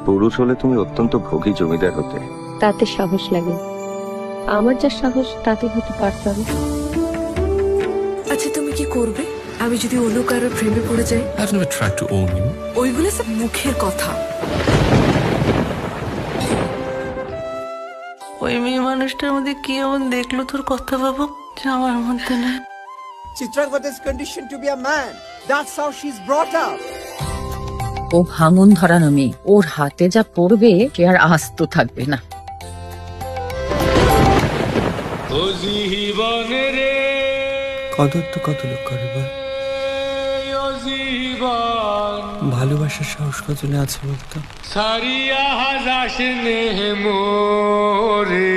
পুরুষ হলে তুমি অত্যন্ত ভোগী জমিদার হতে। তাতে সাহস লাগে, আমার যা সাহস তাতে হতে পারতাম। আচ্ছা তুমি কি করবে আমি যদি অন্য কারো প্রেমে পড়ে যাই? I've never tried to own you. ওইগুলো সব মুখের কথা। ওই মেয়ে মানুষটার মধ্যে কি এমন দেখলো তোর কথা ভাবো যে আমার মধ্যে না? Chitrangada is conditioned to be a man. That's how she's brought up. ও ভাঙন ধরানো মেয়ে, ওর হাতে যা পড়বে সে আর আস্ত থাকবে না। কদর তো কত লোক করে বল, ভালোবাসার সাহস কতনে আছে বলতো? সারিয়া হাজাশনে মোরে